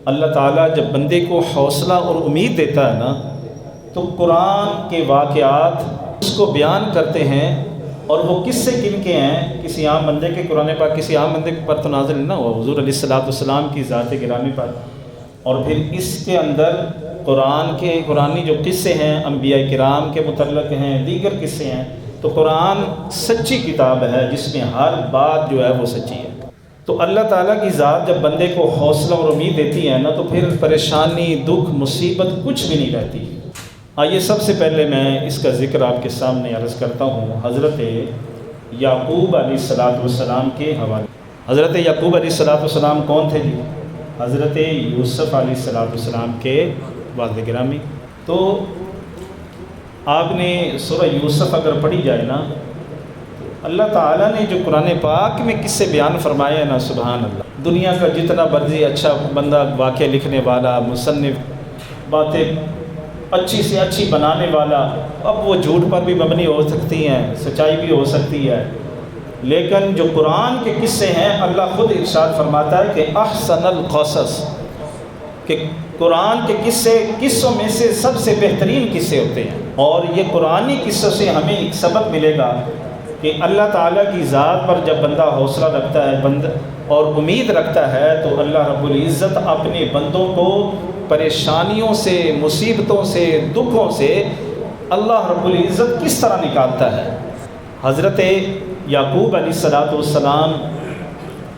اللہ تعالیٰ جب بندے کو حوصلہ اور امید دیتا ہے نا تو قرآن کے واقعات اس کو بیان کرتے ہیں، اور وہ کس سے کن کے ہیں؟ کسی عام بندے کے قرآن پاک کسی عام بندے پر تو نازل نہ ہوا، حضور علیہ الصلوۃ والسلام کی ذات گرامی پر، اور پھر اس کے اندر قرآنی جو قصے ہیں انبیاء کرام کے متعلق ہیں، دیگر قصے ہیں۔ تو قرآن سچی کتاب ہے جس میں ہر بات جو ہے وہ سچی ہے۔ تو اللہ تعالیٰ کی ذات جب بندے کو حوصلہ اور امید دیتی ہے نا تو پھر پریشانی، دکھ، مصیبت کچھ بھی نہیں رہتی۔ آئیے سب سے پہلے میں اس کا ذکر آپ کے سامنے عرض کرتا ہوں حضرت یعقوب علیہ السلام کے حوالے۔ حضرت یعقوب علیہ السلام کون تھے جی؟ حضرت یوسف علیہ السلام کے والد گرامی۔ تو آپ نے سورہ یوسف اگر پڑھی جائے نا، اللہ تعالیٰ نے جو قرآن پاک میں قصے بیان فرمایا ہے نا، سبحان اللہ، دنیا کا جتنا مرضی اچھا بندہ، واقعہ لکھنے والا، مصنف، باتیں اچھی سے اچھی بنانے والا، اب وہ جھوٹ پر بھی مبنی ہو سکتی ہیں، سچائی بھی ہو سکتی ہے، لیکن جو قرآن کے قصے ہیں اللہ خود ارشاد فرماتا ہے کہ احسن القصص، کہ قرآن کے قصوں میں سے سب سے بہترین قصے ہوتے ہیں۔ اور یہ قرآنی قصوں سے ہمیں ایک سبق ملے گا کہ اللہ تعالیٰ کی ذات پر جب بندہ حوصلہ رکھتا ہے اور امید رکھتا ہے تو اللہ رب العزت اپنے بندوں کو پریشانیوں سے، مصیبتوں سے، دکھوں سے اللہ رب العزت کس طرح نکالتا ہے۔ حضرت یعقوب علیہ السلام،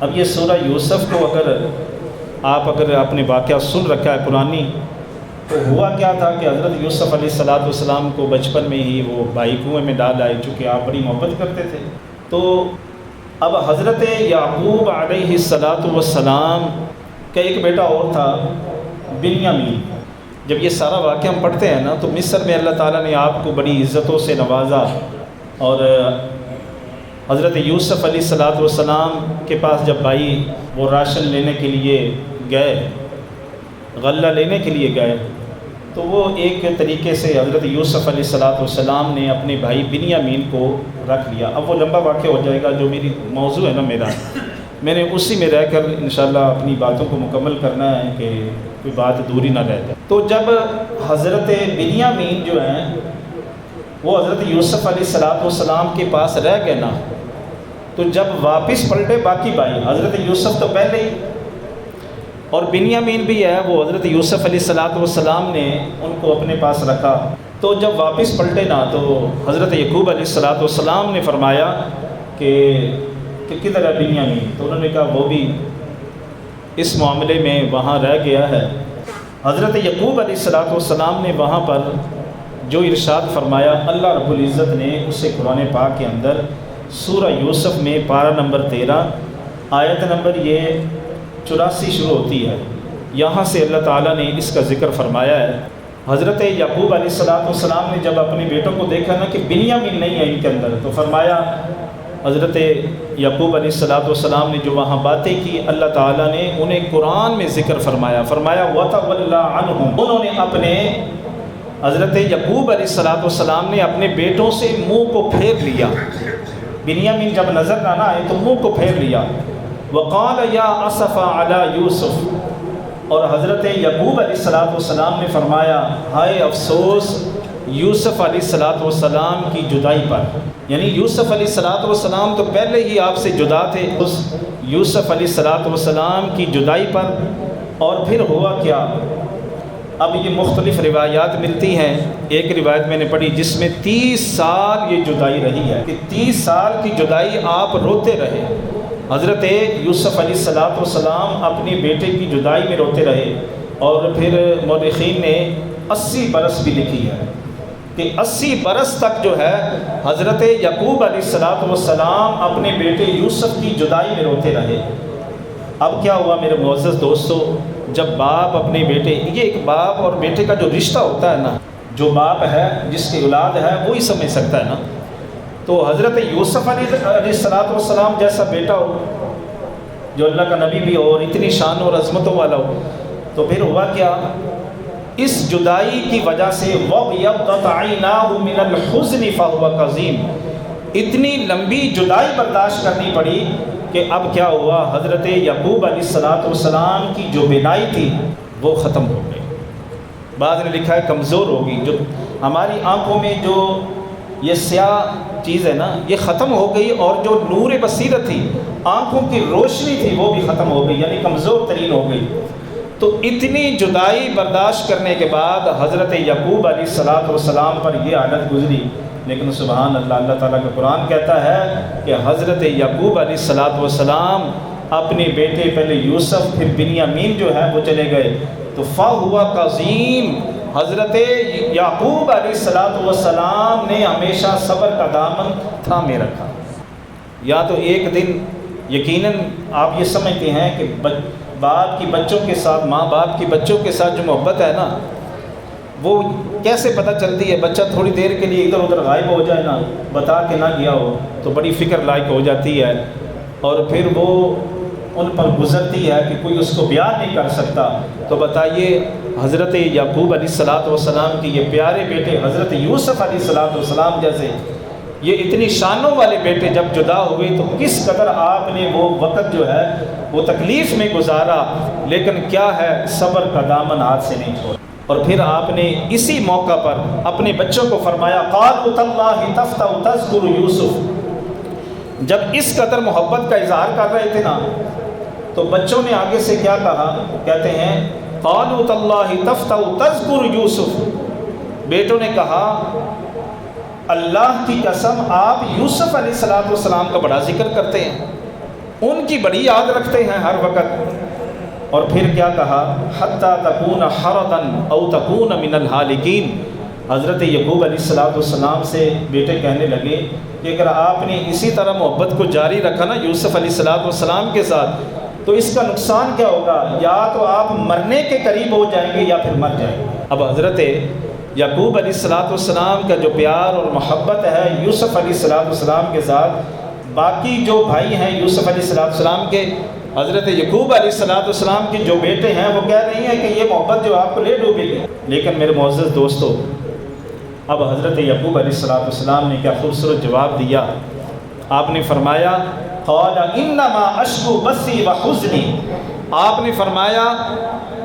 اب یہ سورہ یوسف کو اگر آپ نے واقعہ سن رکھا ہے قرآنی، تو ہوا کیا تھا کہ حضرت یوسف علیہ السلام کو بچپن میں ہی وہ بھائی کنویں میں ڈال آئے، چونکہ آپ بڑی محبت کرتے تھے۔ تو اب حضرت یعقوب علیہ السلام کا ایک بیٹا اور تھا، بنیامین۔ جب یہ سارا واقعہ ہم پڑھتے ہیں نا تو مصر میں اللہ تعالیٰ نے آپ کو بڑی عزتوں سے نوازا، اور حضرت یوسف علیہ السلام کے پاس جب بھائی وہ راشن لینے کے لیے گئے، غلہ لینے کے لیے گئے، تو وہ ایک طریقے سے حضرت یوسف علیہ السلام نے اپنے بھائی بنیامین کو رکھ لیا۔ اب وہ لمبا واقعہ ہو جائے گا، جو میری موضوع ہے نا میں نے اسی میں رہ کر انشاءاللہ اپنی باتوں کو مکمل کرنا ہے کہ کوئی بات دوری نہ رہ جائے۔ تو جب حضرت بنیامین جو ہیں وہ حضرت یوسف علیہ السلام کے پاس رہ گئے نا، تو جب واپس پلٹے باقی بھائی، حضرت یوسف تو پہلے ہی اور بنیامین بھی ہے، وہ حضرت یوسف علیہ السلام نے ان کو اپنے پاس رکھا۔ تو جب واپس پلٹے نا تو حضرت یعقوب علیہ السلام نے فرمایا کہ کدھر ہے بنیامین؟ تو انہوں نے کہا وہ بھی اس معاملے میں وہاں رہ گیا ہے۔ حضرت یعقوب علیہ السلام نے وہاں پر جو ارشاد فرمایا، اللہ رب العزت نے اسے قرآن پاک کے اندر سورہ یوسف میں پارہ نمبر 13 آیت نمبر یہ 84 شروع ہوتی ہے، یہاں سے اللہ تعالیٰ نے اس کا ذکر فرمایا ہے۔ حضرت یعقوب علیہ السلام نے جب اپنے بیٹوں کو دیکھا نا کہ بنیامین نہیں ہے ان کے اندر، تو فرمایا، حضرت یعقوب علیہ السلام نے جو وہاں باتیں کی، اللہ تعالیٰ نے انہیں قرآن میں ذکر فرمایا وَتَوَلَّى عَنْهُمْ، انہوں نے اپنے حضرت یعقوب علیہ السلام نے اپنے بیٹوں سے منہ کو پھیر لیا۔ بنیامین جب نظر نہ آئے تو منہ کو پھیر لیا۔ وَقَالَ يَا أَسَفَ عَلَى يُوسُف، اور حضرت یعقوب علیہ السلام نے فرمایا، ہائے افسوس یوسف علیہ السلام کی جدائی پر، یعنی یوسف علیہ السلام تو پہلے ہی آپ سے جدا تھے، اس یوسف علیہ السلام کی جدائی پر۔ اور پھر ہوا کیا؟ اب یہ مختلف روایات ملتی ہیں، ایک روایت میں نے پڑھی جس میں 30 سال یہ جدائی رہی ہے، کہ 30 سال کی جدائی آپ روتے رہے۔ حضرت یوسف علیہ السلام اپنی بیٹے کی جدائی میں روتے رہے، اور پھر مورخین نے 80 برس بھی لکھی ہے کہ 80 برس تک جو ہے حضرت یعقوب علیہ السلام اپنے بیٹے یوسف کی جدائی میں روتے رہے۔ اب کیا ہوا میرے معزز دوستو، جب باپ اپنے بیٹے، یہ ایک باپ اور بیٹے کا جو رشتہ ہوتا ہے نا، جو باپ ہے جس کی اولاد ہے وہی سمجھ سکتا ہے نا، تو حضرت یوسف علیہ السلام جیسا بیٹا ہو، جو اللہ کا نبی بھی ہو اور اتنی شان اور عظمتوں والا ہو، تو پھر ہوا کیا؟ اس جدائی کی وجہ سے وَابْيَضَّتْ عَيْنَاهُ مِنَ الْحُزْنِ فَهُوَ كَظِيمٌ، اتنی لمبی جدائی برداشت کرنی پڑی کہ اب کیا ہوا، حضرت یعقوب علیہ السلام کی جو بینائی تھی وہ ختم ہو گئی. بعض نے لکھا ہے کمزور ہوگی. جو ہماری آنکھوں میں جو یہ سیاہ چیز ہے نا یہ ختم ہو گئی، اور جو نور بصیرت تھی، آنکھوں کی روشنی تھی، وہ بھی ختم ہو گئی، یعنی کمزور ترین ہو گئی. تو اتنی جدائی برداشت کرنے کے بعد حضرت یعقوب علیہ السلام پر یہ حالت گزری. لیکن سبحان اللہ، اللہ تعالیٰ کا قرآن کہتا ہے کہ حضرت یعقوب علیہ السلام اپنے بیٹے پہلے یوسف پھر بنیامین جو ہے وہ چلے گئے تو فَهُوَ قَزِيمٌ، حضرت یعقوب علیہ السلام نے ہمیشہ صبر کا دامن تھامے رکھا. یا تو ایک دن یقیناً آپ یہ سمجھتے ہیں کہ باپ کی بچوں کے ساتھ، ماں باپ کی بچوں کے ساتھ جو محبت ہے نا وہ کیسے پتہ چلتی ہے. بچہ تھوڑی دیر کے لیے ادھر ادھر غائب ہو جائے نا، بتا کے نہ گیا ہو تو بڑی فکر لائق ہو جاتی ہے، اور پھر وہ ان پر گزرتی ہے کہ کوئی اس کو بیان نہیں کر سکتا. تو بتائیے حضرت یعقوب علیہ السلام کی یہ پیارے بیٹے حضرت یوسف علیہ السلام جیسے یہ اتنی شانوں والے بیٹے جب جدا ہوئے تو کس قدر آپ نے وہ وقت جو ہے وہ تکلیف میں گزارا. لیکن کیا ہے، صبر کا دامن ہاتھ سے نہیں چھوڑا. اور پھر آپ نے اسی موقع پر اپنے بچوں کو فرمایا قالوا تاللہ تفتأ تذکر یوسف. جب اس قدر محبت کا اظہار کر رہے تھے نا تو بچوں نے آگے سے کیا کہا، کہتے ہیں قالوا تاللہ تفتأ تذکر یوسف. بیٹوں نے کہا اللہ کی قسم آپ یوسف علیہ السلام کا بڑا ذکر کرتے ہیں، ان کی بڑی یاد رکھتے ہیں ہر وقت. اور پھر کیا کہا حتیٰ تکون حردا او تکون من الہالکین. حضرت یعقوب علیہ السلام سے بیٹے کہنے لگے کہ اگر آپ نے اسی طرح محبت کو جاری رکھا نا یوسف علیہ السلام کے ساتھ تو اس کا نقصان کیا ہوگا، یا تو آپ مرنے کے قریب ہو جائیں گے یا پھر مر جائیں گے. اب حضرت یعقوب علیہ السلام کا جو پیار اور محبت ہے یوسف علیہ السلام کے ساتھ، باقی جو بھائی ہیں یوسف علیہ السلام کے، حضرت یعقوب علیہ السلام کے جو بیٹے ہیں وہ کہہ رہی ہیں کہ یہ محبت جو آپ کو لے ڈوبے گی. لیکن میرے معزز دوستو، اب حضرت یعقوب علیہ السلام نے کیا خوبصورت جواب دیا. آپ نے فرمایا قال انما اشکو بثی وحزنی. آپ نے فرمایا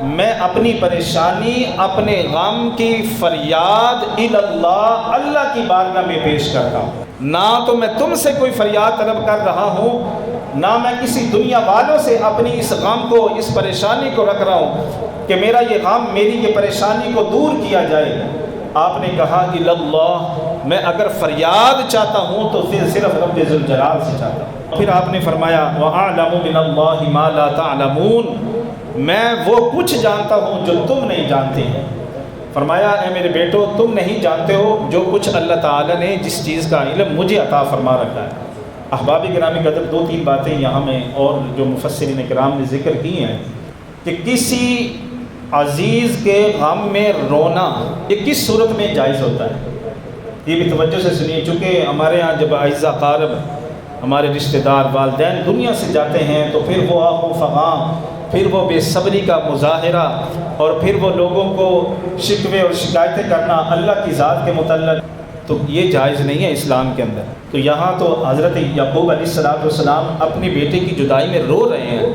میں اپنی پریشانی، اپنے غم کی فریاد اللہ، اللہ کی بارگاہ میں پیش کرتا ہوں. نہ تو میں تم سے کوئی فریاد طلب کر رہا ہوں، نہ میں کسی دنیا والوں سے اپنی اس غم کو، اس پریشانی کو رکھ رہا ہوں کہ میرا یہ غم، میری یہ پریشانی کو دور کیا جائے. آپ نے کہا اللہ، میں اگر فریاد چاہتا ہوں تو پھر صرف رب ذوالجلال سے چاہتا ہوں. پھر آپ نے فرمایا وَأَعْلَمُ مِنَ اللَّهِ مَا لَا تَعْلَمُونَ، میں وہ کچھ جانتا ہوں جو تم نہیں جانتے ہیں. فرمایا اے میرے بیٹو، تم نہیں جانتے ہو جو کچھ اللہ تعالیٰ نے جس چیز کا علم مجھے عطا فرما رکھا ہے. احباب گرامی قدر، دو تین باتیں یہاں میں اور جو مفسرین کرام نے ذکر کی ہیں کہ کسی عزیز کے غم میں رونا یہ کس صورت میں جائز ہوتا ہے. یہ بھی توجہ سے سنیے، چونکہ ہمارے یہاں جب اعزا قارب، ہمارے رشتہ دار، والدین دنیا سے جاتے ہیں تو پھر وہ آہ و فغان، پھر وہ بے صبری کا مظاہرہ، اور پھر وہ لوگوں کو شکوے اور شکایتیں کرنا اللہ کی ذات کے متعلق، تو یہ جائز نہیں ہے اسلام کے اندر. تو یہاں تو حضرت یعقوب علیہ السلام اپنے بیٹے کی جدائی میں رو رہے ہیں،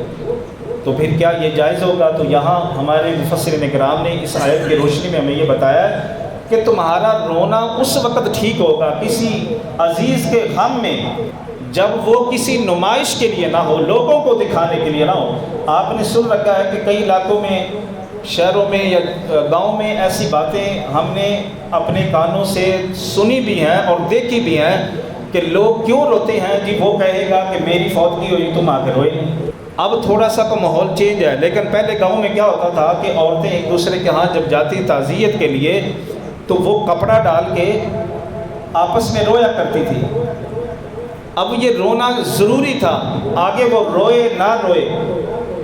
تو پھر کیا یہ جائز ہوگا؟ تو یہاں ہمارے مفسرین کرام نے اس آیت کی روشنی میں ہمیں یہ بتایا کہ تمہارا رونا اس وقت ٹھیک ہوگا کسی عزیز کے غم میں جب وہ کسی نمائش کے لیے نہ ہو، لوگوں کو دکھانے کے لیے نہ ہو. آپ نے سن رکھا ہے کہ کئی علاقوں میں، شہروں میں یا گاؤں میں ایسی باتیں ہم نے اپنے کانوں سے سنی بھی ہیں اور دیکھی بھی ہیں کہ لوگ کیوں روتے ہیں جی، وہ کہے گا کہ میری فوتگی ہوئی تم آ کے روئے. اب تھوڑا سا تو ماحول چینج ہے، لیکن پہلے گاؤں میں کیا ہوتا تھا کہ عورتیں ایک دوسرے کے ہاں جب جاتی تعزیت کے لیے تو وہ کپڑا ڈال کے آپس میں رویا کرتی تھی. اب یہ رونا ضروری تھا، آگے وہ روئے نہ روئے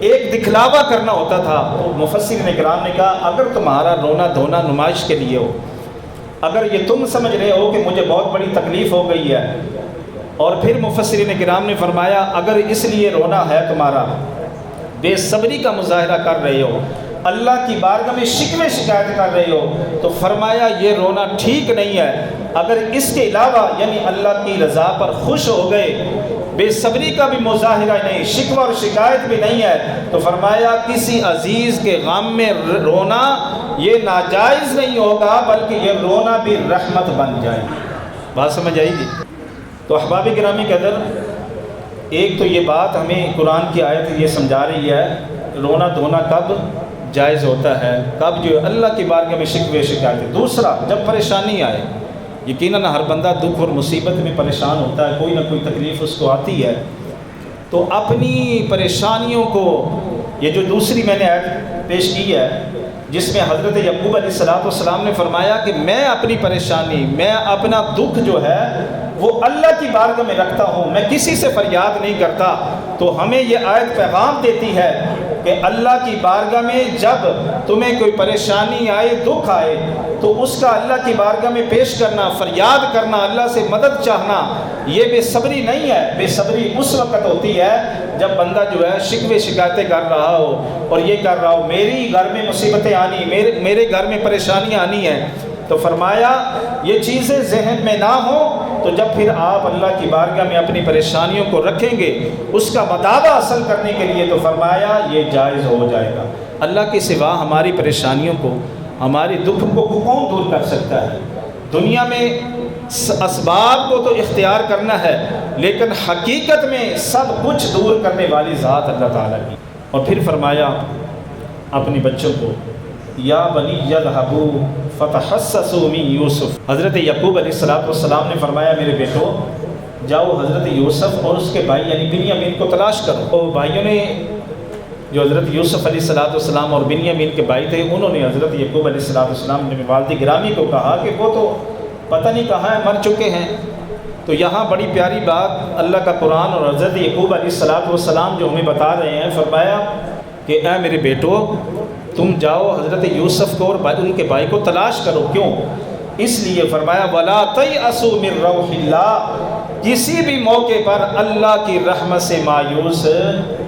ایک دکھلاوا کرنا ہوتا تھا. تو مفسرین کرام نے کہا اگر تمہارا رونا دھونا نمائش کے لیے ہو، اگر یہ تم سمجھ رہے ہو کہ مجھے بہت بڑی تکلیف ہو گئی ہے، اور پھر مفسرین کرام نے فرمایا اگر اس لیے رونا ہے تمہارا، بے صبری کا مظاہرہ کر رہے ہو، اللہ کی بارگاہ میں شکوے شکایت کر رہے ہو، تو فرمایا یہ رونا ٹھیک نہیں ہے. اگر اس کے علاوہ یعنی اللہ کی رضا پر خوش ہو گئے بے صبری کا بھی مظاہرہ نہیں، شکوہ اور شکایت بھی نہیں ہے، تو فرمایا کسی عزیز کے غم میں رونا یہ ناجائز نہیں ہوگا، بلکہ یہ رونا بھی رحمت بن جائے گی۔ بات سمجھ آئی گی؟ تو احباب گرامی قدر، ایک تو یہ بات ہمیں قرآن کی آیت یہ سمجھا رہی ہے رونا دھونا کب جائز ہوتا ہے، کب جو اللہ کی بارگاہ میں شکوے شکایت ہے۔ دوسرا، جب پریشانی آئے، یقیناً ہر بندہ دکھ اور مصیبت میں پریشان ہوتا ہے، کوئی نہ کوئی تکلیف اس کو آتی ہے، تو اپنی پریشانیوں کو، یہ جو دوسری میں نے آیت پیش کی ہے جس میں حضرت یعقوب علیہ السلام نے فرمایا کہ میں اپنی پریشانی، میں اپنا دکھ جو ہے وہ اللہ کی بارگاہ میں رکھتا ہوں، میں کسی سے فریاد نہیں کرتا، تو ہمیں یہ آیت پیغام دیتی ہے کہ اللہ کی بارگاہ میں جب تمہیں کوئی پریشانی آئے، دکھ آئے، تو اس کا اللہ کی بارگاہ میں پیش کرنا، فریاد کرنا، اللہ سے مدد چاہنا، یہ بے صبری نہیں ہے۔ بے صبری اس وقت ہوتی ہے جب بندہ جو ہے شکوے شکایتیں کر رہا ہو اور یہ کر رہا ہو میری گھر میں مصیبتیں آنی، میرے گھر میں پریشانیاں آنی ہیں، تو فرمایا یہ چیزیں ذہن میں نہ ہوں، تو جب پھر آپ اللہ کی بارگاہ میں اپنی پریشانیوں کو رکھیں گے اس کا مداوع حاصل کرنے کے لیے، تو فرمایا یہ جائز ہو جائے گا۔ اللہ کے سوا ہماری پریشانیوں کو، ہماری دکھ کو کون دور کر سکتا ہے؟ دنیا میں اسباب کو تو اختیار کرنا ہے، لیکن حقیقت میں سب کچھ دور کرنے والی ذات اللہ تعالیٰ کی۔ اور پھر فرمایا اپنی بچوں کو یا بنی یذهبوا فتحسسوا من یوسف۔ حضرت یعقوب علیہ السلام نے فرمایا میرے بیٹو جاؤ حضرت یوسف اور اس کے بھائی یعنی بنیامین کو تلاش کرو۔ اور بھائیوں نے، جو حضرت یوسف علیہ السلام اور بنیامین کے بھائی تھے، انہوں نے حضرت یعقوب علیہ السلام نے والد گرامی کو کہا کہ وہ تو پتہ نہیں کہاں ہیں، مر چکے ہیں۔ تو یہاں بڑی پیاری بات اللہ کا قرآن اور حضرت یعقوب علیہ السلام جو ہمیں بتا رہے ہیں، فرمایا کہ اے میرے بیٹو تم جاؤ حضرت یوسف کو اور ان کے بھائی کو تلاش کرو۔ کیوں؟ اس لیے فرمایا وَلَا تَيْأَسُوا مِن رَوْحِ اللَّهِ، کسی بھی موقع پر اللہ کی رحمت سے مایوس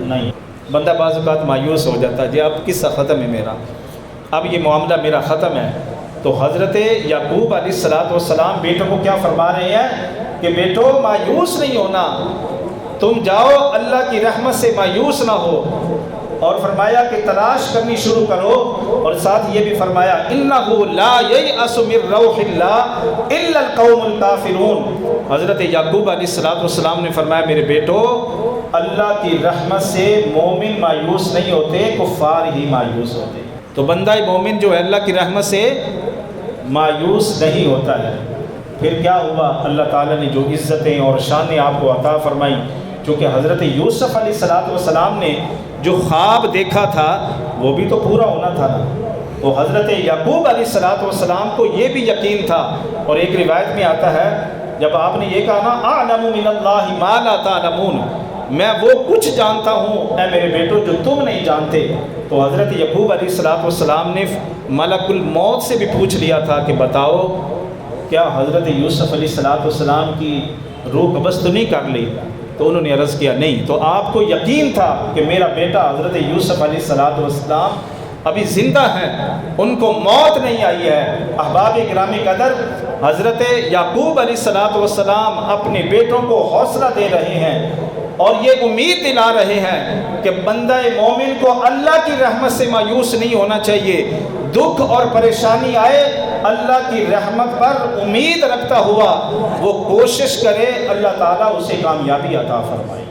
نہیں۔ بندہ بعض اوقات مایوس ہو جاتا ہے، جی اب قصہ ختم ہے میرا، اب یہ معاملہ میرا ختم ہے۔ تو حضرت یعقوب علیہ السلام بیٹوں کو کیا فرما رہے ہیں کہ بیٹو مایوس نہیں ہونا، تم جاؤ اللہ کی رحمت سے مایوس نہ ہو، اور فرمایا کہ تلاش کرنی شروع کرو، اور ساتھ یہ بھی فرمایا إِنَّهُ لَا يَيْأَسُ مِن رَوْحِ اللَّهِ إِلَّا الْقَوْمُ الْكَافِرُونَ۔ حضرت یعقوب علیہ السلام نے فرمایا میرے بیٹو اللہ کی رحمت سے مومن مایوس نہیں ہوتے، کفار ہی مایوس ہوتے۔ تو بندہ مومن جو ہے اللہ کی رحمت سے مایوس نہیں ہوتا ہے۔ پھر کیا ہوا؟ اللہ تعالیٰ نے جو عزتیں اور شانیں آپ کو عطا فرمائی، چونکہ حضرت یوسف علیہ السلام نے جو خواب دیکھا تھا وہ بھی تو پورا ہونا تھا نا۔ تو حضرت یعقوب علیہ السلام کو یہ بھی یقین تھا، اور ایک روایت میں آتا ہے جب آپ نے یہ کہا نا اعلم من اللہ ما لا تعلمون، میں وہ کچھ جانتا ہوں اے میرے بیٹو جو تم نہیں جانتے، تو حضرت یعقوب علیہ السلام نے ملک الموت سے بھی پوچھ لیا تھا کہ بتاؤ کیا حضرت یوسف علیہ السلام کی روح قبض تو نہیں کر لی؟ تو انہوں نے عرض کیا نہیں۔ تو آپ کو یقین تھا کہ میرا بیٹا حضرت یوسف علیہ السلام ابھی زندہ ہیں، ان کو موت نہیں آئی ہے۔ احباب گرامی قدر، حضرت یعقوب علیہ السلام اپنے بیٹوں کو حوصلہ دے رہے ہیں اور یہ امید دلا رہے ہیں کہ بندہ مومن کو اللہ کی رحمت سے مایوس نہیں ہونا چاہیے۔ دکھ اور پریشانی آئے، اللہ کی رحمت پر امید رکھتا ہوا وہ کوشش کرے، اللہ تعالیٰ اسے کامیابی عطا فرمائے۔